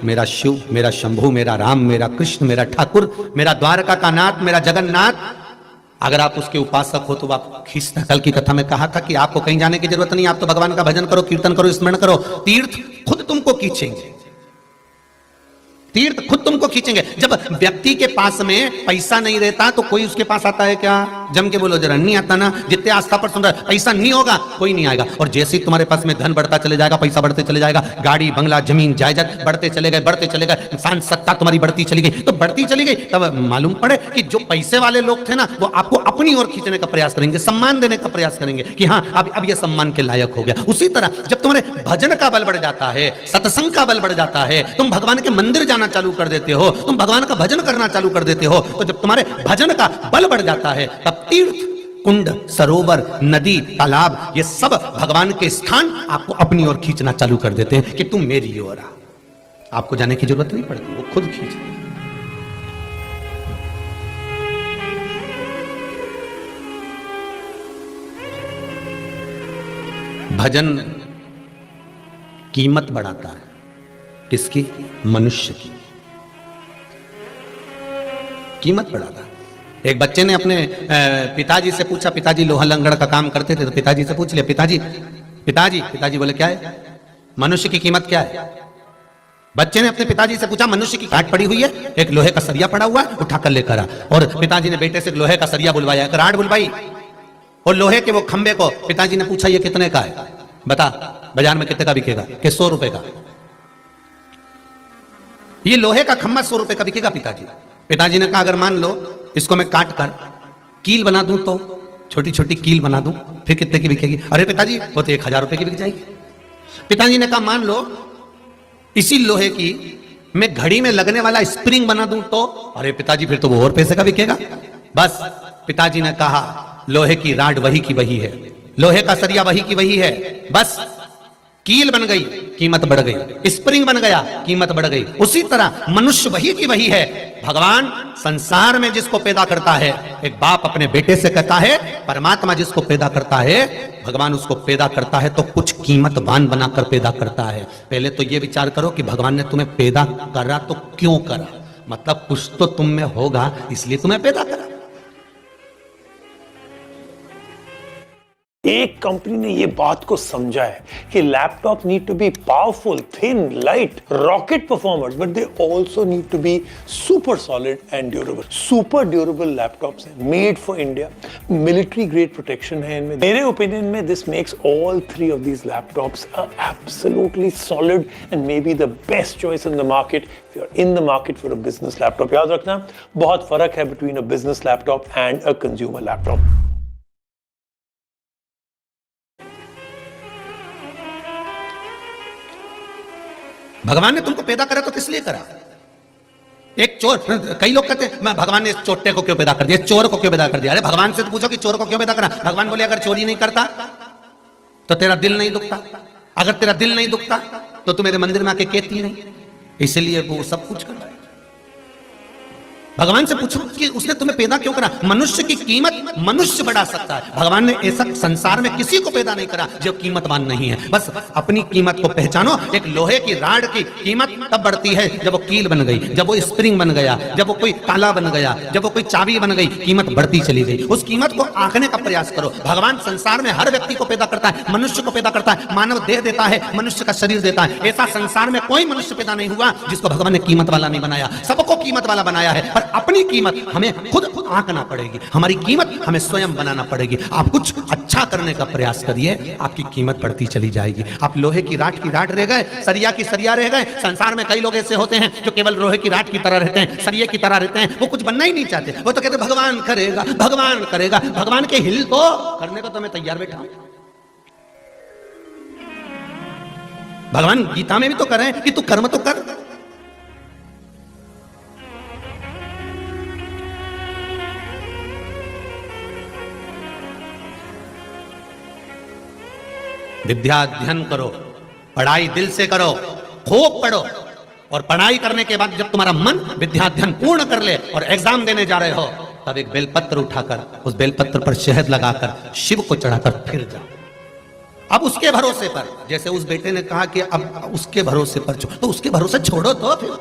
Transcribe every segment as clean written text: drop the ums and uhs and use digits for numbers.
मेरा शिव, मेरा शंभू, मेरा राम, मेरा कृष्ण, मेरा ठाकुर, मेरा द्वारका का नाथ, मेरा जगन्नाथ। अगर आप उसके उपासक हो तो आप खींच कल की कथा में कहा था कि आपको कहीं जाने की जरूरत नहीं, आप तो भगवान का भजन करो, कीर्तन करो, स्मरण करो, तीर्थ खुद तुमको खींचेंगे, तीर्थ खुद तुमको खींचेंगे। जब व्यक्ति के पास में पैसा नहीं रहता तो कोई उसके पास आता है क्या? जम के बोलो जरा, नहीं आता ना। जितने आस्था पर सुन रहे, पैसा नहीं होगा कोई नहीं आएगा। और जैसे ही तुम्हारे पास में धन बढ़ता चले जाएगा, पैसा बढ़ते चले जाएगा, गाड़ी बंगला जमीन जायदाद बढ़ते चले गए, बढ़ते चले गए, इंसान सत्ता तुम्हारी बढ़ती चली गई, तो बढ़ती चली गई, तब मालूम पड़े कि जो पैसे वाले लोग थे ना वो आपको अपनी ओर खींचने का प्रयास करेंगे, सम्मान देने का प्रयास करेंगे कि हाँ अब ये सम्मान के लायक हो गया। उसी तरह जब तुम्हारे भजन का बल बढ़ जाता है, सत्संग का बल बढ़ जाता है, तुम भगवान के मंदिर जाना चालू कर देते हो, तुम भगवान का भजन करना चालू कर देते हो, तो जब तुम्हारे भजन का बल बढ़ जाता है तब तीर्थ, कुंड, सरोवर, नदी, तालाब, ये सब भगवान के स्थान आपको अपनी ओर खींचना चालू कर देते हैं कि तुम मेरी ओर आ। आपको जाने की जरूरत नहीं पड़ती, वो खुद खींचते। भजन कीमत बढ़ाता है, किसकी? मनुष्य की कीमत बढ़ाता है। एक बच्चे ने अपने पिताजी से पूछा, पिताजी लोहा लंगड़ का काम करते थे, तो पिताजी से पूछ लिया, पिताजी पिताजी पिताजी बोले क्या है? मनुष्य की कीमत क्या है? बच्चे ने अपने पिताजी से पूछा, मनुष्य की काट पड़ी हुई है, एक लोहे का सरिया पड़ा हुआ है, उठाकर लेकर आ। और पिताजी ने बेटे से लोहे का सरिया बुलवाया, एक राड बुलवाई, और लोहे के वो खंबे को पिताजी ने पूछा ये कितने का है, बता बाजार में कितने का बिकेगा? कि 100 रुपए का। ये लोहे का खंबा 100 रुपए का बिकेगा पिताजी। पिताजी ने कहा अगर मान लो इसको मैं काट कर कील बना दूं, तो छोटी छोटी कील बना दूं, फिर कितने की बिकेगी? अरे पिताजी वो तो 1000 रुपए की बिक जाएगी। पिताजी ने कहा मान लो इसी लोहे की मैं घड़ी में लगने वाला स्प्रिंग बना दूं, तो अरे पिताजी फिर तो वो और पैसे का बिकेगा। बस पिताजी ने कहा लोहे की राड वही की वही है, लोहे का सरिया वही की वही है, बस कील बन गई कीमत बढ़ गई, स्प्रिंग बन गया कीमत बढ़ गई। उसी तरह मनुष्य वही की वही है। भगवान संसार में जिसको पैदा करता है, एक बाप अपने बेटे से कहता है, परमात्मा जिसको पैदा करता है, भगवान उसको पैदा करता है तो कुछ कीमतवान बनाकर पैदा करता है। पहले तो ये विचार करो कि भगवान ने तुम्हें पैदा करा तो क्यों करा, मतलब कुछ तो तुम में होगा इसलिए तुम्हें पैदा करा। एक कंपनी ने ये बात को समझा है कि laptop need to be powerful, thin, light, rocket performers, but they also need to be super solid and durable. Super durable laptops हैं, made for India, military grade protection है इनमें। मेरे ओपिनियन में this makes all 3 of these laptops absolutely solid and may be the best choice in the market if you are in the market for a business laptop. याद रखना बहुत फर्क है between a business laptop and a consumer laptop. भगवान ने तुमको पैदा करा तो किस लिए करा? एक चोर, कई लोग कहते हैं मैं भगवान ने इस चोटे को क्यों पैदा कर दिया, चोर को क्यों पैदा कर दिया? अरे भगवान से तो पूछो कि चोर को क्यों पैदा करा। भगवान बोले अगर चोरी नहीं करता तो तेरा दिल नहीं दुखता, अगर तेरा दिल नहीं दुखता तो तू मेरे मंदिर में आके कहती नहीं, इसलिए वो सब कुछ कर रहा है। भगवान से पूछो कि उसने तुम्हें पैदा क्यों करा। मनुष्य की कीमत मनुष्य बढ़ा सकता है, भगवान ने ऐसा संसार में किसी को पैदा नहीं करा जो कीमतवान नहीं है। बस अपनी कीमत को पहचानो। एक लोहे की राड की कीमत तब बढ़ती है जब वो कील बन गई, जब वो स्प्रिंग बन गया, जब वो कोई ताला बन गया, जब वो कोई चाबी बन गई, कीमत बढ़ती चली गई। उस कीमत को आंकने का प्रयास करो। भगवान संसार में हर व्यक्ति को पैदा करता है, मनुष्य को पैदा करता है, मानव देह देता है, मनुष्य का शरीर देता है। ऐसा संसार में कोई मनुष्य पैदा नहीं हुआ जिसको भगवान ने कीमत वाला नहीं बनाया, सबको कीमत वाला बनाया है। पर अपनी कीमत हमें खुद आंकना पड़ेगी, हमारी कीमत हमें स्वयं बनाना पड़ेगी। आप कुछ अच्छा करने का प्रयास करिए, आपकी कीमत बढ़ती चली जाएगी। आप लोहे की राड रह गए, सरिया की सरिया रह गए। संसार में कई लोग ऐसे होते हैं जो केवल लोहे की राड की तरह रहते हैं, सरिये की तरह रहते हैं, वो कुछ बनना ही नहीं चाहते। वो तो कहते भगवान करेगा, भगवान करेगा। भगवान के हिल तो करने को तो मैं तैयार बैठा हूं। भगवान गीता में भी तो करें कि तू कर्म तो कर। विद्या अध्ययन करो, पढ़ाई दिल से करो, खूब पढ़ो, और पढ़ाई करने के बाद जब तुम्हारा मन विद्या अध्ययन पूर्ण कर ले और एग्जाम देने जा रहे हो, तब एक बेलपत्र उठाकर उस बेलपत्र पर शहद लगाकर शिव को चढ़ाकर फिर जाओ। अब उसके भरोसे पर, जैसे उस बेटे ने कहा कि अब उसके भरोसे पर छोड़ो, तो उसके भरोसे छोड़ो तो फिर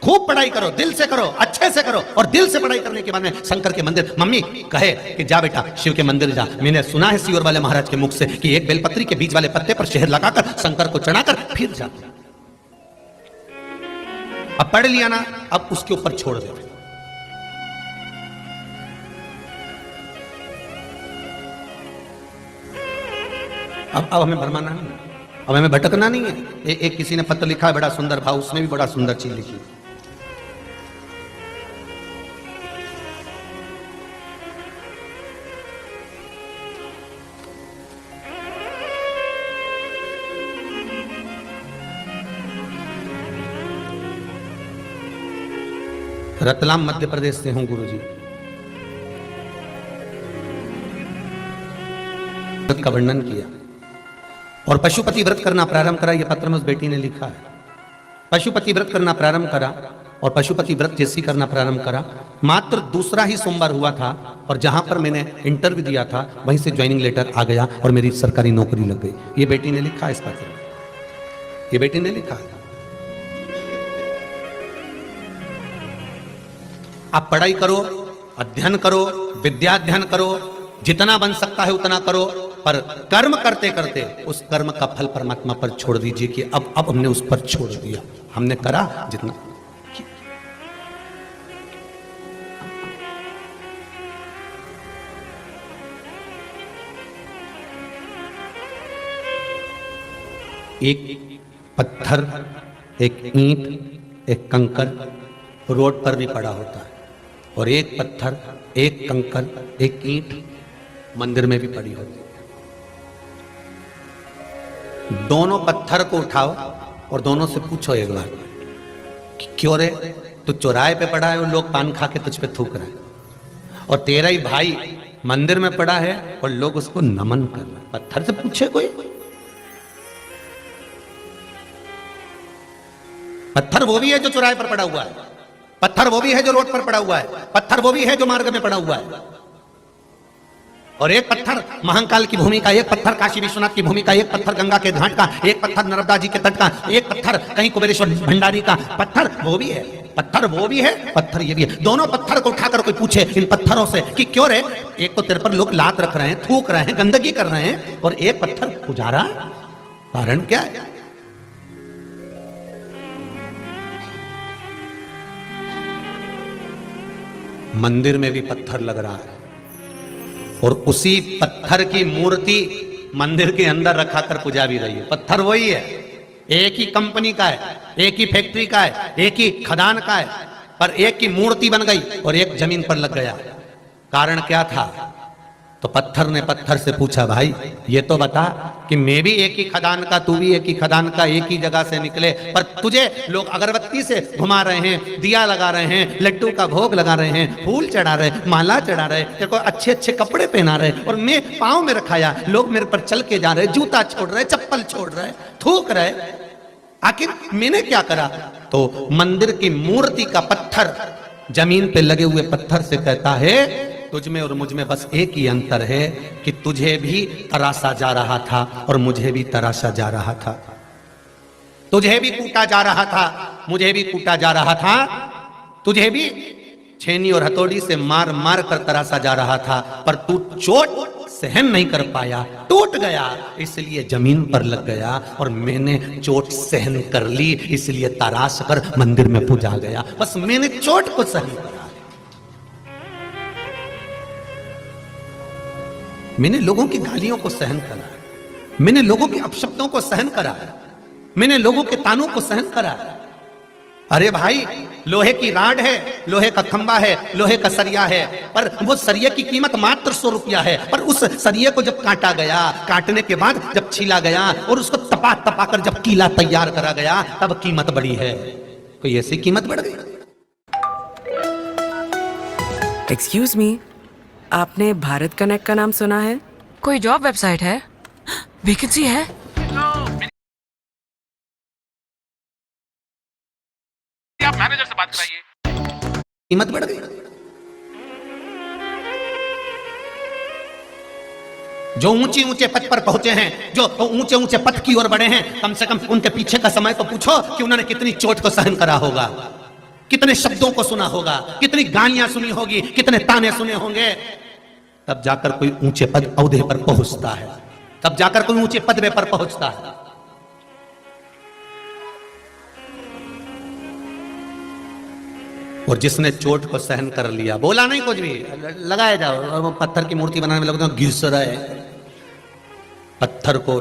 खूब पढ़ाई करो, दिल से करो, अच्छे से करो, और दिल से पढ़ाई करने के बाद में शंकर के मंदिर, मम्मी कहे कि जा बेटा शिव के मंदिर जा। मैंने सुना है सियोर वाले महाराज के मुख से कि एक बेलपत्री के बीच वाले पत्ते पर शहद लगाकर शंकर को चढ़ाकर फिर जा। अब पढ़ लिया ना, अब उसके ऊपर छोड़ दे। अब हमें भरमाना नहीं, अब हमें भटकना नहीं है। एक किसी ने पत्र लिखा है बड़ा सुंदर भाव, उसने भी बड़ा सुंदर चीज लिखी। रतलाम मध्य प्रदेश से हूं गुरुजी। व्रत का वर्णन किया और पशुपति व्रत करना प्रारंभ करा। यह पत्र में उस बेटी ने लिखा है। पशुपति व्रत करना प्रारंभ करा और पशुपति व्रत जैसी करना प्रारंभ करा। मात्र दूसरा ही सोमवार हुआ था और जहां पर मैंने इंटरव्यू दिया था वहीं से ज्वाइनिंग लेटर आ गया और मेरी सरकारी नौकरी लग गई। ये बेटी ने लिखा है इस पत्र में, ये बेटी ने लिखा है। आप पढ़ाई करो, अध्ययन करो, विद्याध्ययन करो, जितना बन सकता है उतना करो, पर कर्म करते करते उस कर्म का फल परमात्मा पर छोड़ दीजिए कि अब हमने उस पर छोड़ दिया, हमने करा जितना। एक पत्थर, एक ईंट, एक कंकर रोड पर भी पड़ा होता है और एक पत्थर, एक कंकर, एक ईंट मंदिर में भी पड़ी होती है। दोनों पत्थर को उठाओ और दोनों से पूछो एक बार कि क्यों रे तू चौराहे पे पड़ा है और लोग पान खा के तुझ पे थूक रहे हैं, और तेरा ही भाई मंदिर में पड़ा है और लोग उसको नमन कर रहे हैं। पत्थर से पूछे कोई? पत्थर वो भी है जो चौराहे पर पड़ा हुआ है, पत्थर वो भी है जो रोड पर पड़ा हुआ है, पत्थर वो भी है जो मार्ग में पड़ा हुआ है, और एक पत्थर महाकाल की भूमि का, एक पत्थर काशी विश्वनाथ की भूमि का, एक पत्थर गंगा के घाट का, एक पत्थर नर्मदा जी के तट का, एक पत्थर कहीं कुबेरेश्वर भंडारी का। पत्थर वो भी है, पत्थर वो भी है, पत्थर ये भी है। दोनों पत्थर को उठाकर कोई पूछे इन पत्थरों से कि क्यों रे, एक तो तेरे पर लोग लात रख रहे हैं, थूक रहे हैं, गंदगी कर रहे हैं, और एक पत्थर पुजारा, कारण क्या है? मंदिर में भी पत्थर लग रहा है और उसी पत्थर की मूर्ति मंदिर के अंदर रखा कर पूजा भी रही है। पत्थर वही है, एक ही कंपनी का है, एक ही फैक्ट्री का है, एक ही खदान का है, पर एक की मूर्ति बन गई और एक जमीन पर लग गया। कारण क्या था? तो पत्थर ने पत्थर से पूछा, भाई ये तो बता कि मैं भी एक ही खदान का, तू भी एक ही खदान का, एक ही जगह से निकले, पर तुझे लोग अगरबत्ती से घुमा रहे हैं, दिया लगा रहे हैं, लड्डू का भोग लगा रहे हैं, फूल चढ़ा रहे, माला चढ़ा रहे, तेरे को अच्छे अच्छे कपड़े पहना रहे, और मैं पाँव में रखाया, लोग मेरे पर चल के जा रहे, जूता छोड़ रहे, चप्पल छोड़ रहे, थूक रहे, आखिर मैंने क्या करा? तो मंदिर की मूर्ति का पत्थर जमीन पे लगे हुए पत्थर से कहता है, तुझ में और मुझ में बस एक ही अंतर है कि तुझे भी तराशा जा रहा था और मुझे भी तराशा जा रहा था, तुझे भी कूटा जा रहा था, मुझे भी कूटा जा रहा था, तुझे भी छेनी और हथौड़ी से मार मार कर तराशा जा रहा था, पर तू चोट सहन नहीं कर पाया, टूट गया, इसलिए जमीन पर लग गया, और मैंने चोट सहन कर ली, इसलिए तराश कर मंदिर में पूजा गया। बस मैंने चोट को सहन करा, मैंने लोगों की गालियों को सहन करा, मैंने लोगों के अपशब्दों को सहन करा, मैंने लोगों के तानों को सहन करा। अरे भाई, लोहे की राड है, लोहे का खंबा है, लोहे का सरिया है, पर वो सरिये की कीमत मात्र 100 रुपया है, पर उस सरिये को जब काटा गया, काटने के बाद जब छीला गया और उसको तपा तपा कर जब कीला तैयार करा गया, तब कीमत बढ़ी है। कोई ऐसी कीमत बढ़ गई? एक्सक्यूज मी, आपने भारत कनेक्ट का नाम सुना है? कोई जॉब वेबसाइट है? वैकेंसी है? आप मैनेजर से बात कराइए। कीमत बढ़ गई। जो ऊंचे ऊंचे पद पर पहुंचे हैं, जो ऊंचे ऊंचे पद की ओर बढ़े हैं, कम से कम उनके पीछे का समय तो पूछो कि उन्होंने कितनी चोट को सहन करा होगा, कितने शब्दों को सुना होगा, कितनी गालियां सुनी होगी, कितने ताने सुने होंगे। तब जाकर कोई ऊंचे पद औहदे पर पहुंचता है, तब जाकर कोई ऊंचे पद पर पहुंचता है। और जिसने चोट को सहन कर लिया, बोला नहीं कुछ भी, लगाए जाओ, और वो पत्थर की मूर्ति बनाने में लगता है घिस रहा है पत्थर को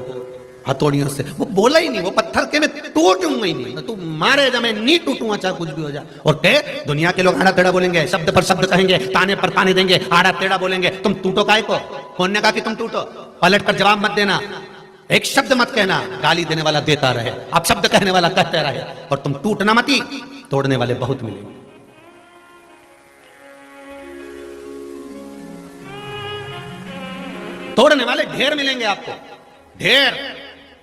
हथौड़ियों से, वो बोला ही नहीं, वो पत्थर के में टूटूंगा ही नहीं, तू मारे जा मैं नहीं टूटूंगा चाहे कुछ भी हो जाए। और कहे दुनिया के लोग आड़ा टेढ़ा बोलेंगे, शब्द पर शब्द कहेंगे, ताने पर ताने देंगे, आड़ा टेढ़ा बोलेंगे, तुम टूटो काहे को? कौन ने कहा कि तुम टूटो? पलट कर जवाब मत देना, एक शब्द मत कहना, गाली देने वाला देता रहे, आप शब्द कहने वाला कहते रहे, और तुम टूटना मत ही, तोड़ने वाले बहुत मिलेंगे। तोड़ने वाले ढेर मिलेंगे आपको, ढेर।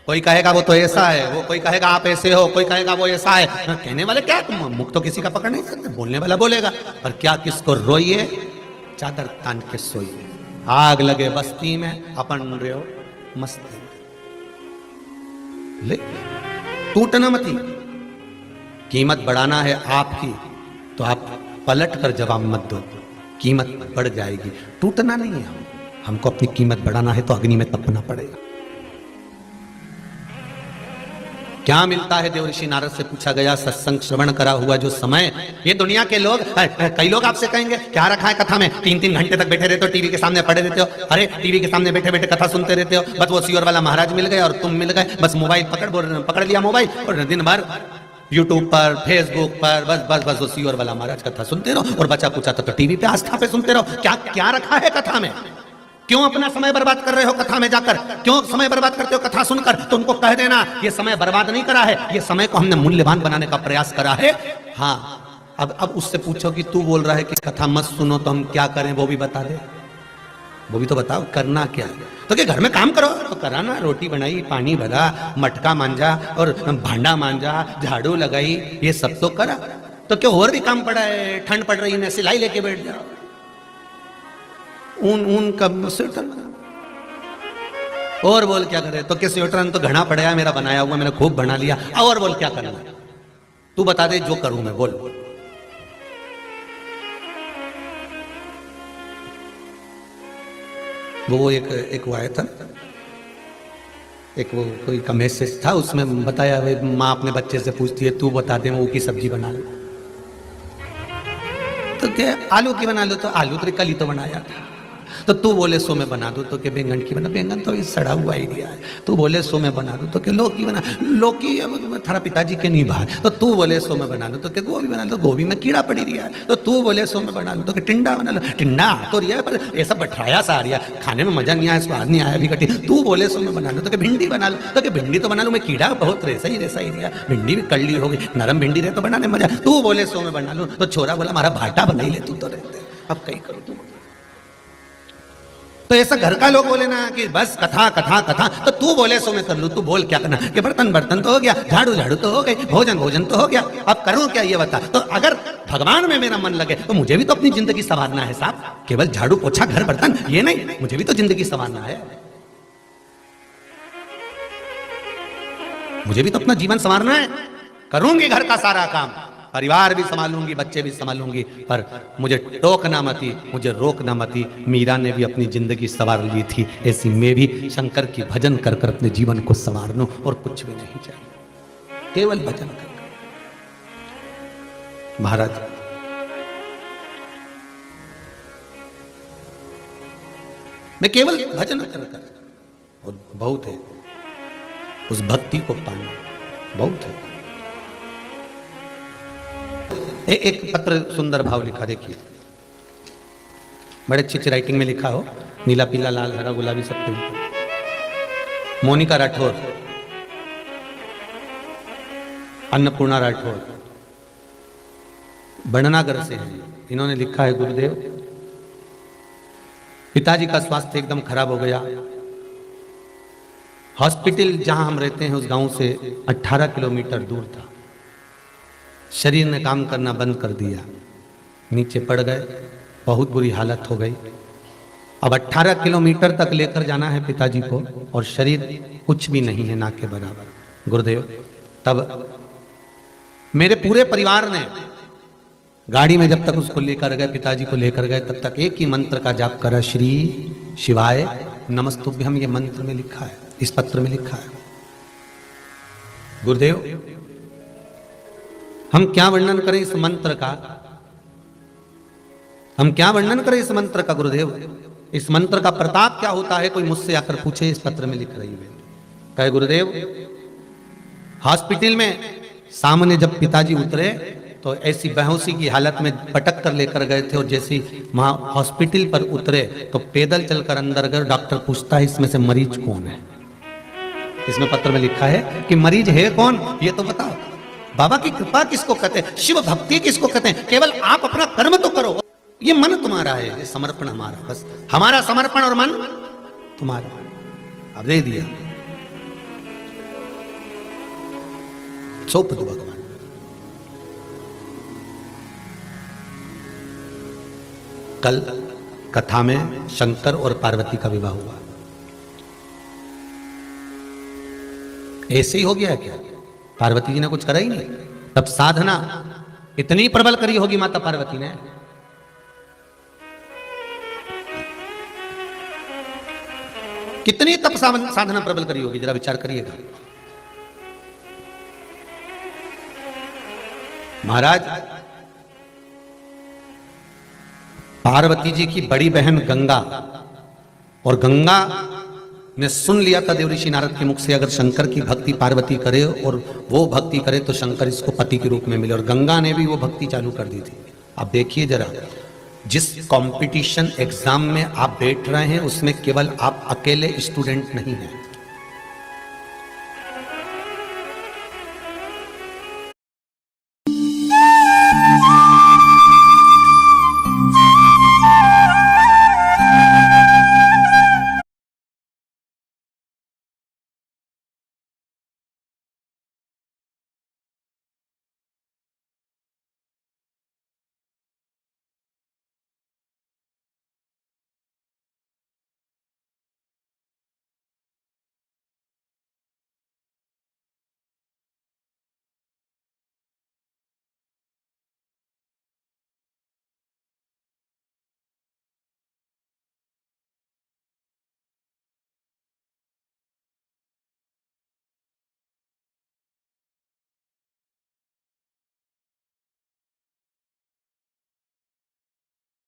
कोई कहेगा वो तो ऐसा है, वो कोई कहेगा आप ऐसे हो, कोई कहेगा वो ऐसा है। कहने वाले क्या, तुम मुख तो किसी का पकड़ नहीं सकते, बोलने वाला बोलेगा। पर क्या किसको रोइए, चादर तान के सोइए। आग लगे बस्ती में, अपन रहे हो मस्ती ले, टूटना मत ही। कीमत बढ़ाना है आपकी तो आप पलट कर जवाब मत दो, कीमत बढ़ जाएगी। टूटना नहीं है, हमको अपनी कीमत बढ़ाना है तो अग्नि में तपना पड़ेगा। क्या मिलता है? देवर्षि नारद से पूछा गया, सत्संग श्रवण करा हुआ जो समय। ये दुनिया के लोग, कई लोग आपसे कहेंगे क्या रखा है कथा में, 3-3 घंटे तक बैठे रहते हो, टीवी के सामने पड़े रहते हो। अरे टीवी के सामने बैठे बैठे कथा सुनते रहते हो, बस वो सीओर वाला महाराज मिल गए और तुम मिल गए, बस मोबाइल पकड़ लिया मोबाइल, और दिन भर यूट्यूब पर, फेसबुक पर बस बस बस वो सीओर वाला महाराज कथा सुनते रहो, और बचा कुचा तो टीवी पे आस्था पे सुनते रहो। क्या क्या रखा है कथा में? क्यों अपना समय बर्बाद कर रहे हो कथा में जाकर? क्यों समय बर्बाद करते हो कथा सुनकर? तो उनको कह देना ये समय बर्बाद नहीं करा है, ये समय को हमने मूल्यवान बनाने का प्रयास करा है। हाँ, अब उससे पूछो कि तू बोल रहा है कि कथा मत सुनो तो हम क्या करें, वो भी बता दे, वो भी तो बताओ करना क्या है। तो क्या घर में काम करो तो कराना, रोटी बनाई, पानी भरा, मटका मांजा और भांडा मांजा, झाड़ू लगाई, ये सब तो करा। तो क्यों और भी काम पड़ा है? ठंड पड़ रही है, सिलाई लेके बैठ जाओ, ऊन का स्वेटर। और बोल क्या करे? तो किस स्वेटर तो घना पड़ा मेरा बनाया हुआ, मैंने खूब बना लिया। और बोल क्या करना, तू बता दे जो करूं मैं, बोल। वो एक वो आया था, एक वो कोई का मैसेज था, उसमें बताया माँ अपने बच्चे से पूछती है तू बता दे वो की सब्जी बना लो, तो क्या आलू की बना लो, तो आलू तो कल ही तो बनाया था। तो तू बोले सो मैं बना दूं, तो क्या बैंगन की बना, बैंगन तो ये सड़ा हुआ आइडिया है। तू बोले सो मैं बना दूं, तो क्या लौकी बना, लौकी थारा पिताजी के नहीं बाहर। तो तू बोले सो मैं बना दूं, तो क्या गोभी बना लो, गोभी में कीड़ा पड़ी रहा है। तो तू बोले सो मैं बना दूं, तो क्या टिंडा बना लो, टिंडा तो रिया है पर ये सब बठराया सा आ रहा, खाने में मजा नहीं आया, स्वाद नहीं आया, अभी कटी। तू बोले सो मैं बना दूं, तो क्या भिंडी बना लो, तो क्या भिंडी तो बना लो, मैं कीड़ा बहुत रेसा ही रिया, भिंडी भी कड़ली होगी, नरम भिंडी रहे तो बनाने मजा। तू बोले सो मैं बना लूं, तो छोरा बोला हमारा भाटा बना ही ले, तू तो रहते अब कहीं करो तू। तो ऐसा घर का लोग बोले ना कि बस कथा कथा कथा, तो तू बोले सो मैं कर लूं, तू बोल क्या करना, कि बर्तन बर्तन तो हो गया, झाड़ू झाड़ू तो हो गई, भोजन भोजन तो हो गया, अब करूं क्या ये बता। तो अगर भगवान में मेरा मन लगे तो मुझे भी तो अपनी जिंदगी संवारना है साहब, केवल झाड़ू पोछा घर बर्तन ये नहीं, मुझे भी तो जिंदगी संवारना है, मुझे भी तो अपना जीवन संवारना है। करूंगी घर का सारा काम, परिवार भी संभालूंगी, बच्चे भी संभालूंगी, पर मुझे टोकना मती, मुझे रोकना मती। मीरा ने भी अपनी जिंदगी संवार ली थी, ऐसी मैं भी शंकर की भजन कर कर अपने जीवन को संवार लूं, और कुछ भी नहीं चाहिए, केवल भजन कर। महाराज मैं केवल भजन कर कर, और बहुत है उस भक्ति को पाना, बहुत है। एक पत्र सुंदर भाव लिखा, देखिए बड़े अच्छी राइटिंग में लिखा हो, नीला पीला लाल हरा गुलाबी सब कुछ। मोनिका राठौर, अन्नपूर्णा राठौर, बड़नागर से हैं। इन्होंने लिखा है, गुरुदेव पिताजी का स्वास्थ्य एकदम खराब हो गया, हॉस्पिटल जहां हम रहते हैं उस गांव से 18 किलोमीटर दूर था, शरीर ने काम करना बंद कर दिया, नीचे पड़ गए, बहुत बुरी हालत हो गई। अब 18 किलोमीटर तक लेकर जाना है पिताजी को और शरीर कुछ भी नहीं है ना के बराबर। गुरुदेव तब मेरे पूरे परिवार ने गाड़ी में जब तक उसको लेकर गए, पिताजी को लेकर गए, तब तक एक ही मंत्र का जाप करा, श्री शिवाय नमस्तुभ्यम। ये मंत्र में लिखा है, इस पत्र में लिखा है। गुरुदेव हम क्या वर्णन करें इस मंत्र का, हम क्या वर्णन करें इस मंत्र का गुरुदेव। इस मंत्र का प्रताप क्या होता है, कोई मुझसे आकर पूछे, इस पत्र में लिख रही है। कहे गुरुदेव हॉस्पिटल में सामने जब पिताजी उतरे तो ऐसी बेहोशी की हालत में पटक कर लेकर गए थे, और जैसे वहां हॉस्पिटल पर उतरे तो पैदल चलकर अंदर गए। डॉक्टर पूछता है इसमें से मरीज कौन है। इसमें पत्र में लिखा है कि मरीज है कौन ये तो बताओ। बाबा की कृपा किसको कहते हैं, शिव भक्ति किसको कहते हैं। केवल आप अपना कर्म तो करो, ये मन तुम्हारा है, ये समर्पण हमारा, बस हमारा समर्पण और मन तुम्हारा। अब दे दिया, सौंप दो भगवान। कल कथा में शंकर और पार्वती का विवाह हुआ। ऐसे ही हो गया क्या, पार्वती जी ने कुछ करा ही नहीं। तब साधना इतनी प्रबल करी होगी माता पार्वती ने, कितनी तप साधना प्रबल करी होगी, जरा विचार करिएगा। महाराज पार्वती जी की बड़ी बहन गंगा, और गंगा ने सुन लिया था देवऋषि नारद के मुख से, अगर शंकर की भक्ति पार्वती करे और वो भक्ति करे तो शंकर इसको पति के रूप में मिले, और गंगा ने भी वो भक्ति चालू कर दी थी। अब देखिए जरा, जिस कंपटीशन एग्जाम में आप बैठ रहे हैं उसमें केवल आप अकेले स्टूडेंट नहीं हैं,